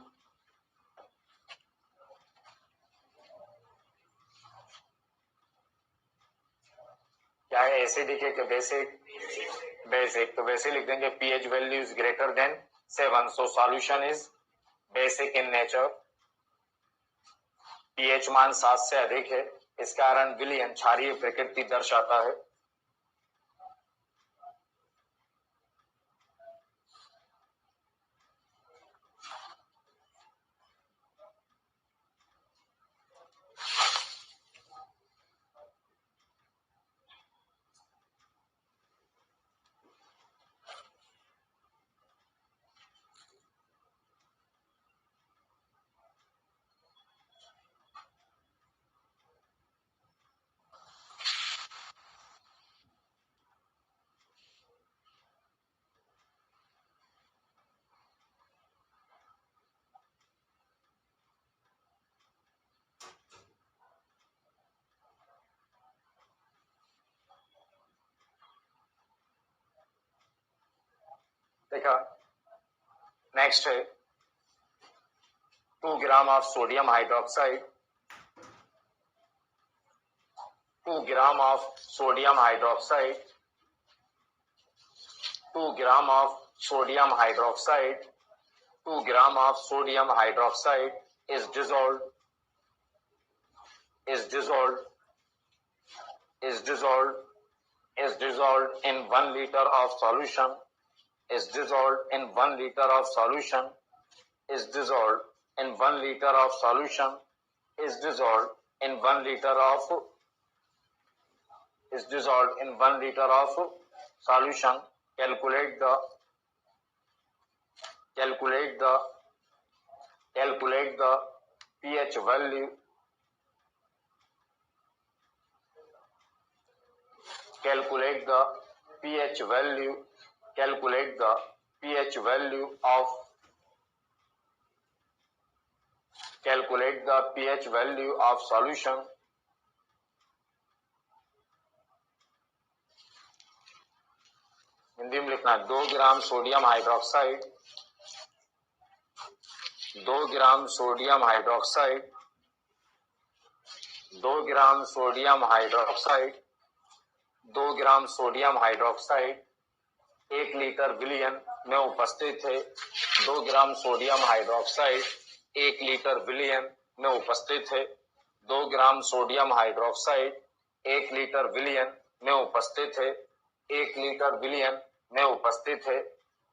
क्या है, एसिडिक है कि बेसिक, बेसिक, तो वैसे लिख देंगे pH value is greater than 7, so solution is basic in nature. PH मान 7 से अधिक है, इस कारण विलयन क्षारीय प्रकृति दर्शाता है। देखा, नेक्स्ट है 2 gram of sodium hydroxide, 2 gram of sodium hydroxide, 2 gram of sodium hydroxide, 2 gram of sodium hydroxide is dissolved is dissolved is dissolved is dissolved in 1 liter of solution is dissolved in 1 liter of solution is dissolved in 1 liter of solution is dissolved in 1 liter of is dissolved in 1 liter of solution. Calculate the pH value, calculate the pH value, calculate the pH value of, calculate the pH value of solution. Hindi में लिखना 2 gram sodium hydroxide, 2 gram sodium hydroxide, 2 gram sodium hydroxide, 2 gram sodium hydroxide 1 litre विलयन में उपस्थित है। 2 gram sodium hydroxide 1 litre विलयन में उपस्थित है। 2 ग्राम सोडियम हाइड्रोक्साइड 1 लीटर विलयन में उपस्थित है। 1 लीटर विलयन में उपस्थित है।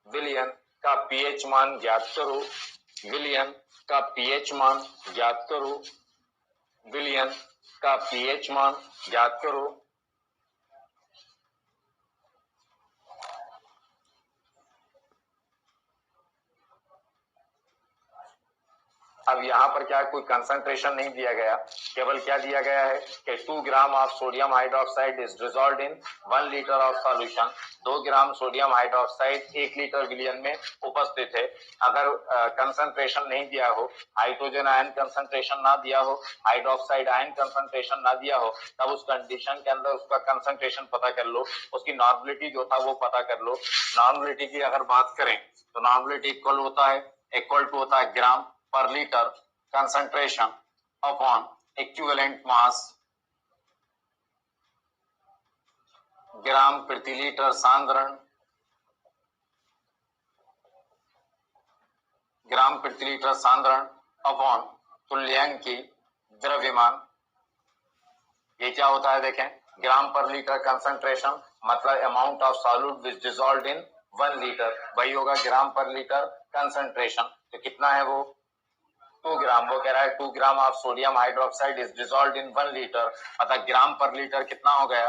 विलयन का पीएच मान ज्ञात करो, विलयन का पीएच मान ज्ञात करो, विलयन का पीएच मान ज्ञात करो। अब यहाँ पर क्या कोई कंसंट्रेशन नहीं दिया गया, केवल क्या दिया गया है कि 2 gram of sodium hydroxide is dissolved in 1 litre of solution. 2 gram sodium hydroxide 1 litre विलयन में उपस्थित है। अगर कंसंट्रेशन नहीं दिया हो, हाइड्रोजन आयन कंसंट्रेशन ना दिया हो, हाइड्रोक्साइड आयन कंसंट्रेशन ना दिया हो, तब उस कंडीशन के अंदर उसका कंसंट्रेशन पता कर लो, उसकी नॉर्मलिटी जो था वो पता कर लो। नॉर्मलिटी की अगर बात करें तो नॉर्मलिटी इक्वल टू होता है ग्राम per liter concentration upon equivalent mass, ग्राम प्रति लीटर सांद्रण, ग्राम प्रति लीटर सांद्रण अपॉन तुल्यांकी द्रव्यमान। ये क्या होता है देखें, ग्राम पर लीटर कंसंट्रेशन मतलब amount of solute which dissolved in 1 litre, वही होगा ग्राम पर लीटर कंसंट्रेशन। तो कितना है वो 2 ग्राम, वो कह रहा है 2 gram of sodium hydroxide is dissolved in 1 litre, मतलब ग्राम पर लीटर कितना हो गया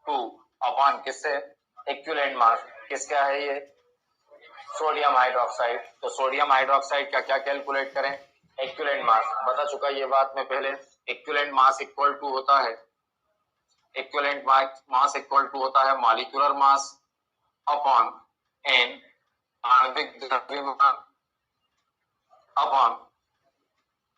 2 अपॉन किससे इक्विवेलेंट मास, किसका है ये सोडियम हाइड्रोक्साइड। तो सोडियम हाइड्रोक्साइड का क्या कैलकुलेट करें, इक्विवेलेंट मास बता चुका ये बात मैं पहले। इक्विवेलेंट मास इक्वल टू होता है, इक्विवेलेंट मास इक्वल टू होता है मॉलिक्यूलर मास अपॉन एन, आणविक द्रव्यमान अपॉन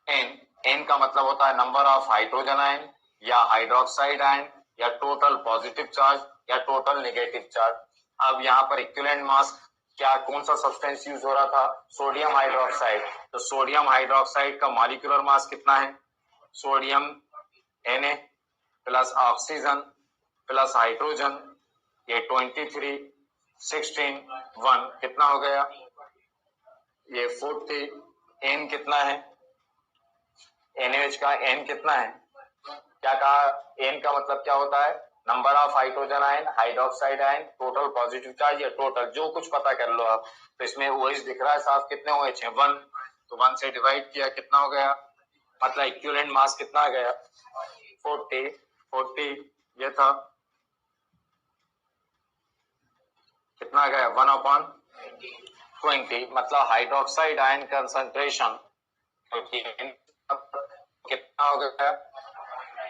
एन। एन का मतलब होता है नंबर ऑफ हाइड्रोजन आयन या हाइड्रोक्साइड आयन या टोटल पॉजिटिव चार्ज या टोटल नेगेटिव चार्ज। अब यहाँ पर इक्विवेलेंट मास क्या, कौन सा सब्सटेंस यूज हो रहा था, सोडियम हाइड्रोक्साइड। तो सोडियम हाइड्रोक्साइड का मॉलिक्यूलर मास कितना है, sodium Na plus oxygen plus hydrogen, ये 23 16 1 कितना हो गया, ये 40। एन कितना है, NaOH का एन कितना है, क्या कहा, एन का मतलब क्या होता है, number of hydrogen ion, hydroxide ion, total positive charge या टोटल जो कुछ पता कर लो आप। तो इसमें OH दिख रहा है साफ, कितने OH हैं, 1। तो 1 से डिवाइड किया कितना हो गया, मतलब इक्विवेलेंट मास कितना आ गया, 40 ये था, कितना आ गया 1/20, मतलब हाइड्रोक्साइड आयन कंसंट्रेशन कितना हो गया,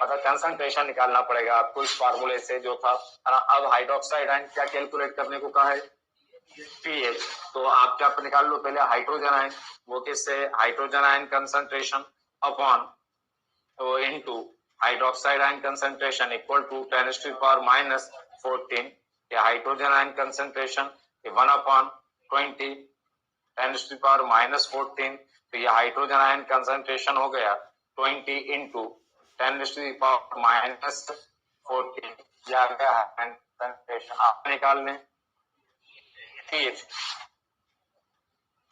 मतलब कंसंट्रेशन निकालना पड़ेगा आपको इस फार्मूले से जो था, है ना। अब हाइड्रोक्साइड आयन क्या कैलकुलेट करने को कहा है, पीएच। तो आप क्या निकाल लो पहले हाइड्रोजन आयन, वो किससे, हाइड्रोजन आयन कंसंट्रेशन अपॉन तो into hydroxide ion concentration equal to 10⁻⁻14। या हाइड्रोजन आयन कंसंट्रेशन 1/20 10⁻⁻14। तो ये हाइड्रोजन आयन कंसंट्रेशन हो गया 20 इंटू 10⁻⁻14। या गया कंसंट्रेशन आप निकाल लें। पीएच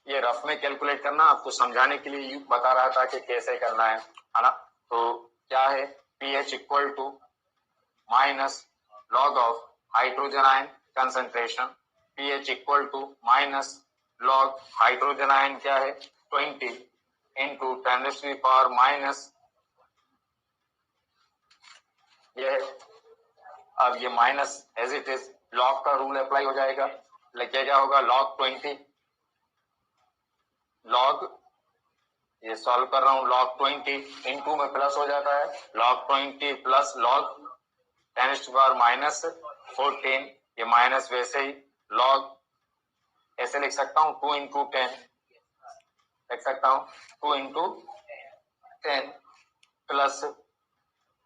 ये रफ में कैलकुलेट करना, आपको समझाने के लिए बता रहा था कि कैसे करना है ना। तो क्या है, pH equal to minus log of hydrogen ion concentration, pH equal to minus log hydrogen ion क्या है 20 इंटू 10⁻⁻, ये है। अब ये minus as it is, log का रूल अप्लाई हो जाएगा, लेके क्या होगा लॉग 20, लॉग ये सॉल्व कर रहा हूं, लॉग 20 इंटू में प्लस हो जाता है, लॉग 20 प्लस लॉग 10⁻⁻14, ये माइनस वैसे ही लॉग ऐसे लिख सकता हूं 2 इंटू 10, लिख सकता हूं 2 इंटू 10 प्लस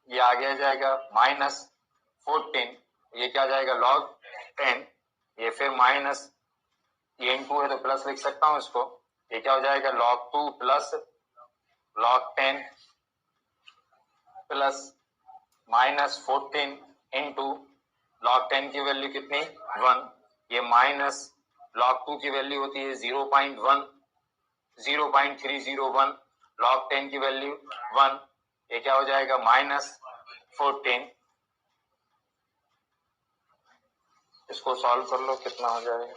ये आगे आ जाएगा -14, ये क्या आ जाएगा लॉग 10, ये फिर माइनस ये इंटू है तो प्लस लिख सकता हूं इसको, ये क्या हो जाएगा log 2 plus log 10 plus -14 into log 10 की वैल्यू कितनी 1, ये माइनस log 2 की वैल्यू होती है 0.301, log 10 की वैल्यू 1, ये क्या हो जाएगा -14। इसको सॉल्व कर लो कितना हो जाएगा,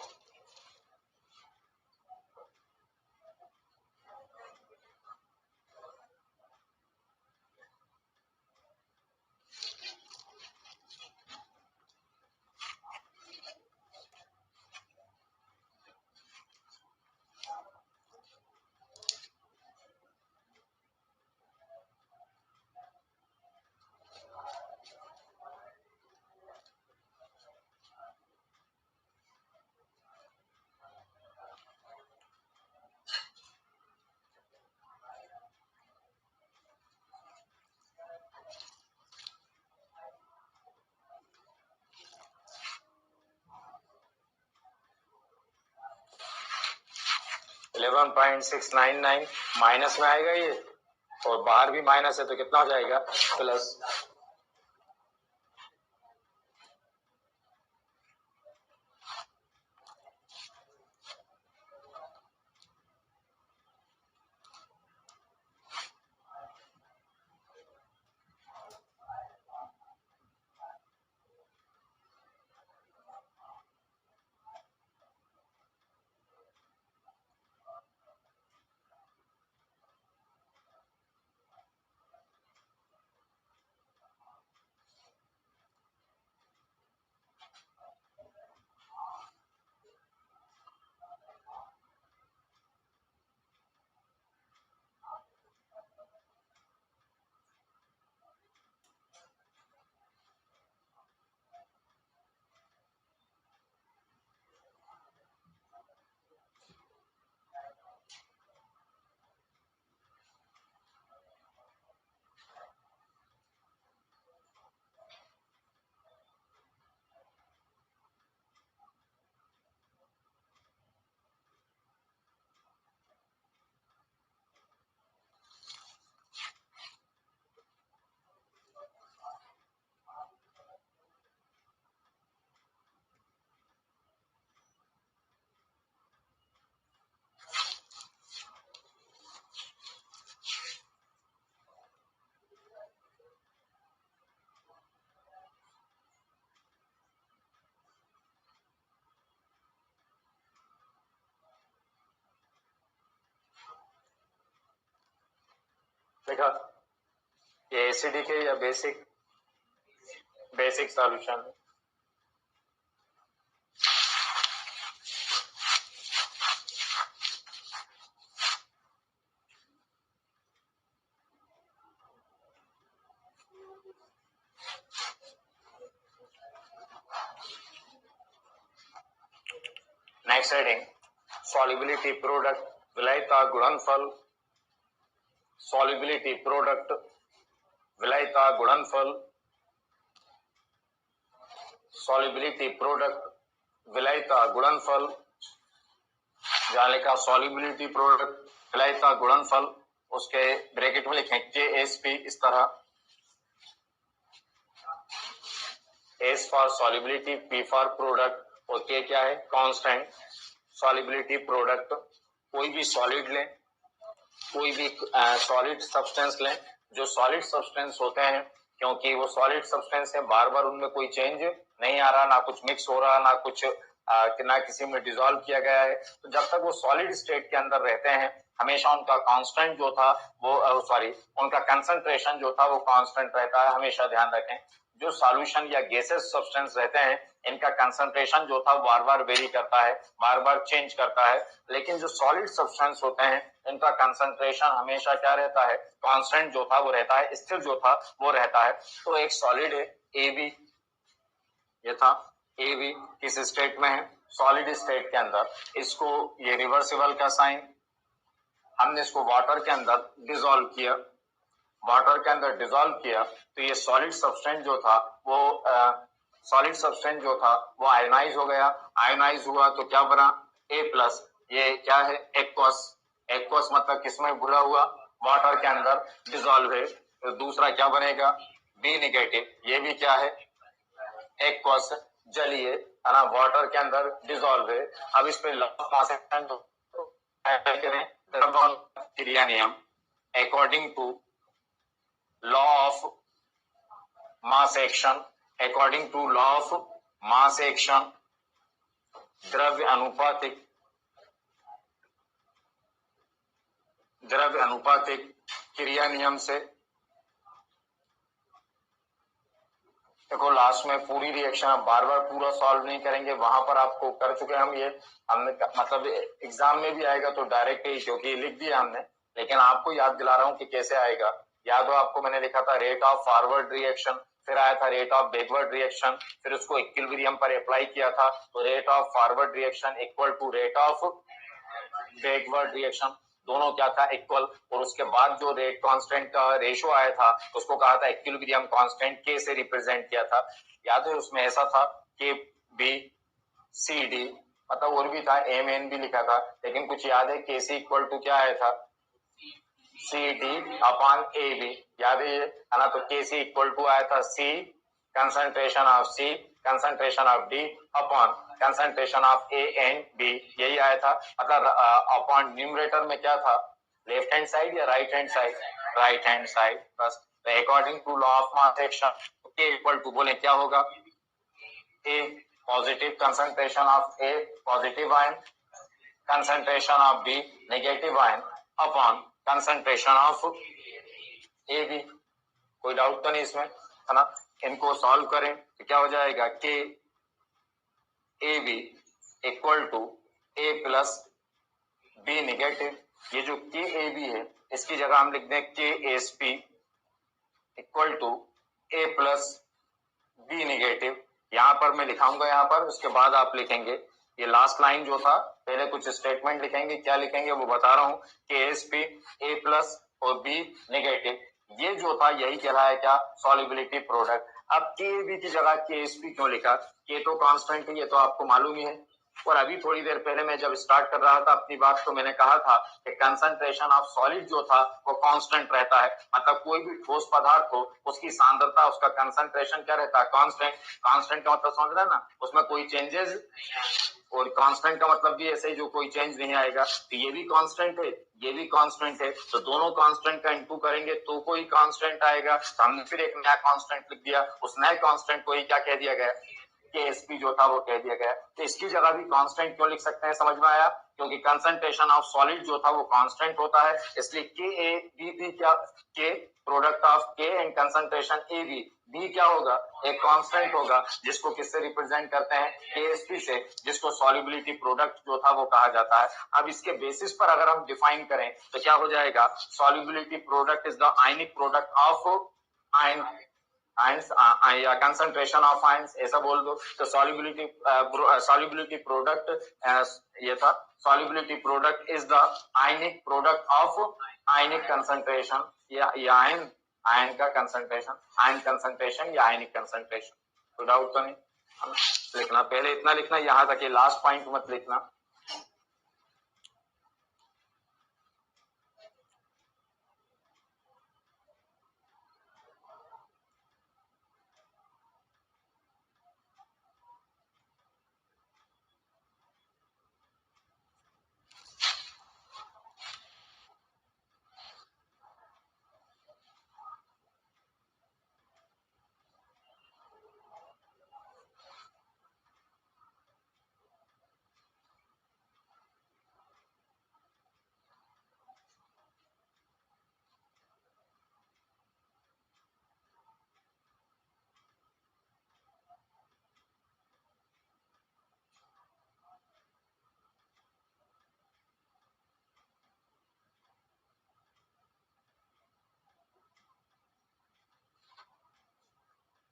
$11.699 माइनस में आएगा ये, और बाहर भी माइनस है तो कितना हो जाएगा प्लस। देखा ये एसिडिक है या basic? Basic solution. Next heading solubility product विलायता गुणनफल। सॉल्युबिलिटी प्रोडक्ट विलायता गुणनफल। सॉल्युबिलिटी प्रोडक्ट विलायता गुणनफल। जहां लिखा सॉल्युबिलिटी प्रोडक्ट विलायता गुणनफल, उसके ब्रैकेट में लिखें KSP इस तरह, S for solubility, P for product और K क्या है? कांस्टेंट। सॉल्युबिलिटी प्रोडक्ट, कोई भी सॉलिड लें, कोई भी सॉलिड सब्सटेंस लें, जो सॉलिड सब्सटेंस होते हैं, क्योंकि वो सॉलिड सब्सटेंस है, बार बार उनमें कोई चेंज नहीं आ रहा, ना कुछ मिक्स हो रहा, ना कुछ ना किसी में डिसॉल्व किया गया है, तो जब तक वो सॉलिड स्टेट के अंदर रहते हैं हमेशा उनका कांस्टेंट जो था वो उनका कंसंट्रेशन जो था वो कांस्टेंट रहता है। हमेशा ध्यान रखें जो सॉल्यूशन या गैसेस सब्सटेंस रहते हैं इनका कंसंट्रेशन जो था बार बार वेरी करता है, बार बार चेंज करता है, लेकिन जो सॉलिड सब्सटेंस होते हैं इनका कंसंट्रेशन हमेशा क्या रहता है? कांस्टेंट जो था वो रहता है, स्थिर जो था वो रहता है। तो एक सॉलिड है AB, ये था AB, किस स्टेट में है? सॉलिड स्टेट के अंदर। इसको ये रिवर्सिबल का साइन, हमने इसको वाटर के अंदर डिसॉल्व किया, वाटर के अंदर डिसॉल्व किया तो ये सॉलिड सब्सटेंस जो था वो सॉलिड सब्सटेंस जो था वो आयोनाइज हो गया। आयोनाइज हुआ तो क्या बना? A+। ये क्या है? एक्वस। एक्वस मतलब किसमें घुला हुआ? वाटर के अंदर डिसॉल्व है। तो दूसरा क्या बनेगा? B-, ये भी क्या है? एक्वस, जलीय है ना, वाटर के अंदर डिसॉल्व है। अब इस पे लॉ ऑफ मास एक्शन करें, द्रव्यमान क्रिया नियम, according to law of mass action, according to law of mass action, द्रव्य अनुपातिक क्रिया नियम से। देखो लास्ट में पूरी रिएक्शन आप बार बार पूरा सॉल्व नहीं करेंगे, वहां पर आपको कर चुके हम ये, हमने मतलब एग्जाम में भी आएगा तो डायरेक्ट ही, क्योंकि लिख दिया हमने, लेकिन आपको याद दिला रहा हूं कि कैसे आएगा। याद हो आपको मैंने लिखा था रेट ऑफ फॉरवर्ड रिएक्शन, फिर आया था रेट ऑफ बैकवर्ड रिएक्शन, फिर उसको इक्विलिब्रियम पर अप्लाई किया था तो rate of forward reaction equal to rate of backward reaction, दोनों क्या था? इक्वल। और उसके बाद जो रेट कांस्टेंट का रेशियो आया था उसको कहा था इक्विलिब्रियम कांस्टेंट, के से रिप्रेजेंट किया था। याद है उसमें ऐसा था कि BCD, मतलब और भी था, MN भी लिखा था, लेकिन कुछ याद है? KC इक्वल टू क्या आया था? CD/AB, याद है ये, है ना? तो KC इक्वल टू आया था C concentration of C concentration of D upon concentration of A and B, यही आया था। मतलब अपॉन न्यूमरेटर में क्या था? लेफ्ट हैंड साइड या right hand side? Right hand side. बस according to law of mass action K equal to बोले क्या होगा? A positive concentration of A positive ion, concentration of B negative ion upon concentration of AB। कोई doubt तो नहीं इसमें, है ना? इनको सॉल्व करें तो क्या हो जाएगा? K AB equal to A+B-, ये जो KAB है इसकी जगह हम लिख दें KSP इक्वल टू A+B-। यहां पर मैं लिखाऊंगा यहां पर, उसके बाद आप लिखेंगे ये लास्ट लाइन जो था, पहले कुछ स्टेटमेंट लिखेंगे, क्या लिखेंगे वो बता रहा हूं। KSP A+ और B-, ये जो था यही कहलाया क्या? Solubility product. अब KAB की जगह KSP क्यों लिखा? K तो कांस्टेंट है, ये तो आपको मालूम ही है। और अभी थोड़ी देर पहले मैं जब स्टार्ट कर रहा था अपनी बात तो मैंने कहा था कि कंसंट्रेशन ऑफ सॉलिड जो था वो कांस्टेंट रहता है, मतलब कोई भी ठोस पदार्थ हो उसकी सांद्रता, उसका कंसंट्रेशन क्या रहता है? कांस्टेंट। कांस्टेंट का मतलब समझ रहे हैं ना, उसमें कोई चेंजेस, और कांस्टेंट का मतलब भी ऐसे ही जो कोई चेंज नहीं आएगा। तो ये भी कांस्टेंट है, ये भी कांस्टेंट है, तो दोनों कांस्टेंट का इनटू करेंगे तो कोई कांस्टेंट आएगा। तो हमने फिर एक नया कांस्टेंट लिख दिया, उस नए कांस्टेंट को ही क्या कह दिया गया? KSP जो था वो कह दिया गया। तो इसकी जगह भी कांस्टेंट क्यों लिख सकते हैं, समझ में आया? क्योंकि कंसंट्रेशन ऑफ सॉलिड जो था वो कांस्टेंट होता है, इसलिए के ए बी बी क्या, K product of K and concentration A B, B क्या होगा, एक कांस्टेंट होगा जिसको किससे रिप्रेजेंट करते हैं, केएसपी से, जिसको सॉल्युबिलिटी प्रोडक्ट जो था वो कहा जाता है। अब इसके बेसिस पर अगर हम डिफाइन करें तो क्या हो जाएगा, solubility product is the ionic product of ion ions या कंसंट्रेशन ऑफ आयंस, ऐसा बोल दो। तो सॉल्युबिलिटी प्रोडक्ट ये था, solubility product is the ionic product of ionic concentration या आयन, आयन का कंसंट्रेशन, आयन कंसंट्रेशन या आयनिक कंसंट्रेशन। तो डाउट तो नहीं लिखना, पहले इतना लिखना, यहां तक, ये लास्ट पॉइंट मत लिखना।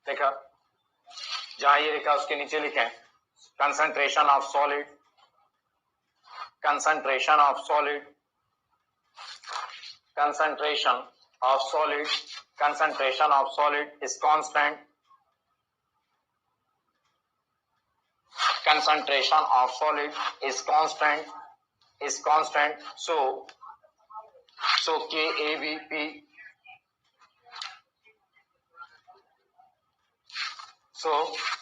देखा, जहां ये लिखा उसके नीचे लिखें concentration of solid, concentration of solid, concentration of solid, concentration of solid is constant, concentration of solid is constant, so KAVP, so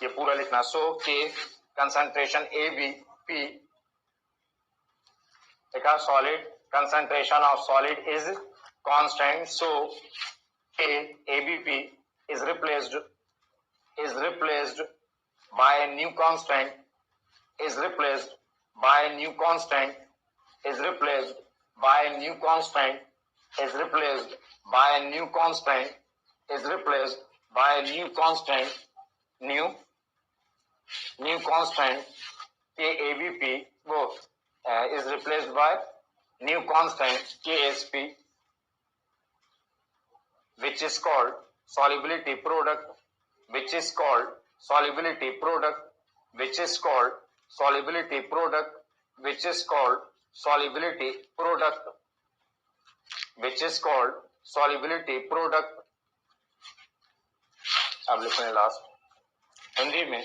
ये पूरा लिखना, so K concentration AVP, देखा, solid concentration of solid is constant, so K ABP is replaced by a new constant, is replaced by a new constant, is replaced by a new constant, is replaced by a new constant, is replaced by a new constant, new constant, KABP वो is replaced by new constant KSP, which is called solubility product, which is called solubility product, which is called solubility product, which is called solubility product, which is called solubility product। अब लिखने last, Hindi में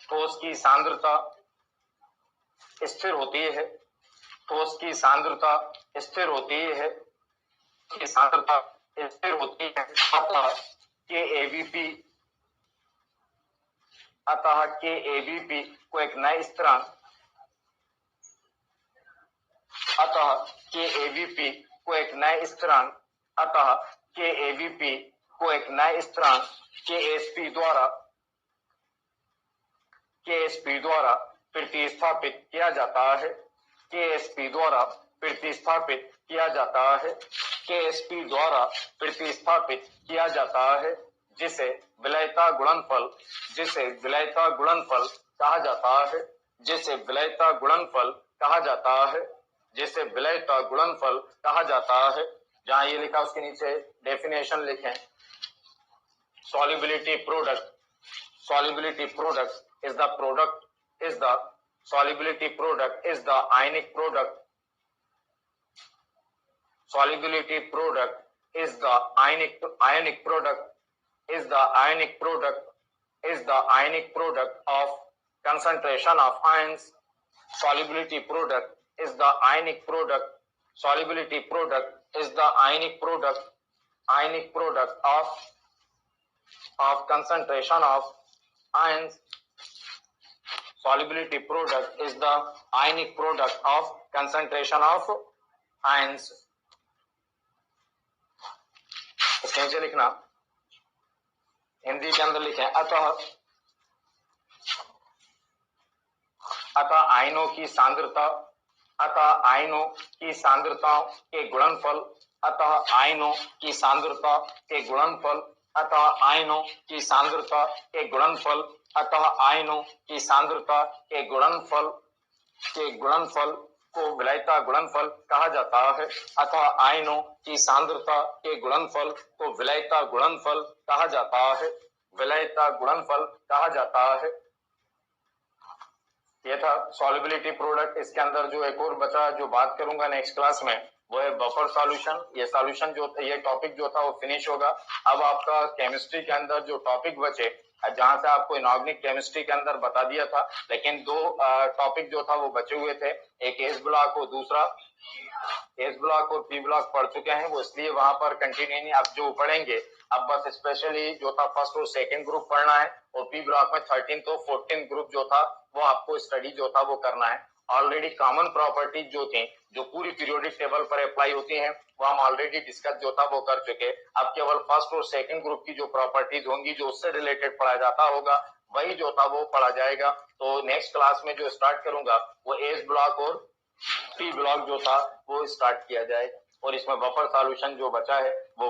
ठोस की सांद्रता स्थिर होती है, ठोस की सांद्रता स्थिर होती है, की सांद्रता स्थिर होती है, अतः के एबीपी को एक नए स्थिरांक, अतः के एबीपी को एक नए स्थिरांक, अतः के एबीपी को एक नए स्थिरांक केएसपी द्वारा प्रतिस्थापित किया जाता है, केएसपी द्वारा प्रतिस्थापित किया जाता है, केएसपी द्वारा प्रतिस्थापित किया जाता है, जिसे विलयता गुणनफल, जिसे विलयता गुणनफल कहा जाता है, जिसे विलयता गुणनफल कहा जाता है, जिसे विलयता गुणनफल कहा जाता है। जहां ये लिखा उसके नीचे डेफिनेशन लिखें, solubility product, solubility product is the product, is the solubility product is the ionic product, solubility product is the ionic product, is the ionic product, is the ionic product of concentration of ions, solubility product is the ionic product, solubility product is the ionic product of concentration of ions, solubility product is the ionic product of concentration of ions। इसके नीचे लिखना, हिंदी के अंदर लिखें, अतः अतः आयनों की सांद्रता, अतः आयनों की सांद्रताओं के गुणनफल, अतः आयनों की सांद्रता के गुणनफल, अतः आयनों की सांद्रता के गुणनफल, अतः आयनों की सांद्रता के गुणनफल को विलायता गुणनफल कहा जाता है। अतः आयनों की सांद्रता के गुणनफल को विलायता गुणनफल कहा जाता है। विलायता गुणनफल कहा जाता है। ये था सॉल्युबिलिटी प्रोडक्ट। इसके अंदर जो एक और बचा जो बात करूंगा नेक्स्ट क्लास में वो है बफर सॉल्यूशन। ये सॉल्यूशन जो ये टॉपिक जो था वो फिनिश होगा। अब आपका केमिस्ट्री के अंदर जो टॉपिक बचे, जहां से आपको इनऑर्गेनिक केमिस्ट्री के अंदर बता दिया था, लेकिन दो टॉपिक जो था वो बचे हुए थे, एक एस ब्लॉक और दूसरा एस ब्लॉक और पी ब्लॉक पढ़ चुके हैं, वो इसलिए वहां पर कंटिन्यू नहीं, अब जो पढ़ेंगे अब बस स्पेशली जो था फर्स्ट और सेकंड ग्रुप पढ़ना है, और पी ब्लॉक में 13 तो 14 ग्रुप जो था वो आपको स्टडी जो था वो करना है। ऑलरेडी कॉमन प्रॉपर्टीज जो थी जो पूरी पीरियोडिक टेबल पर अप्लाई होती हैं वो हम ऑलरेडी डिस्कस जो था वो कर चुके। अब केवल फर्स्ट और सेकंड ग्रुप की जो प्रॉपर्टीज होंगी जो उससे रिलेटेड पढ़ा जाता होगा वही जो था वो पढ़ा जाएगा। तो नेक्स्ट क्लास में जो स्टार्ट करूंगा वो एस ब्लॉक और पी ब्लॉक जो था वो स्टार्ट किया जाए, और इसमें बफर सॉल्यूशन जो बचा है वो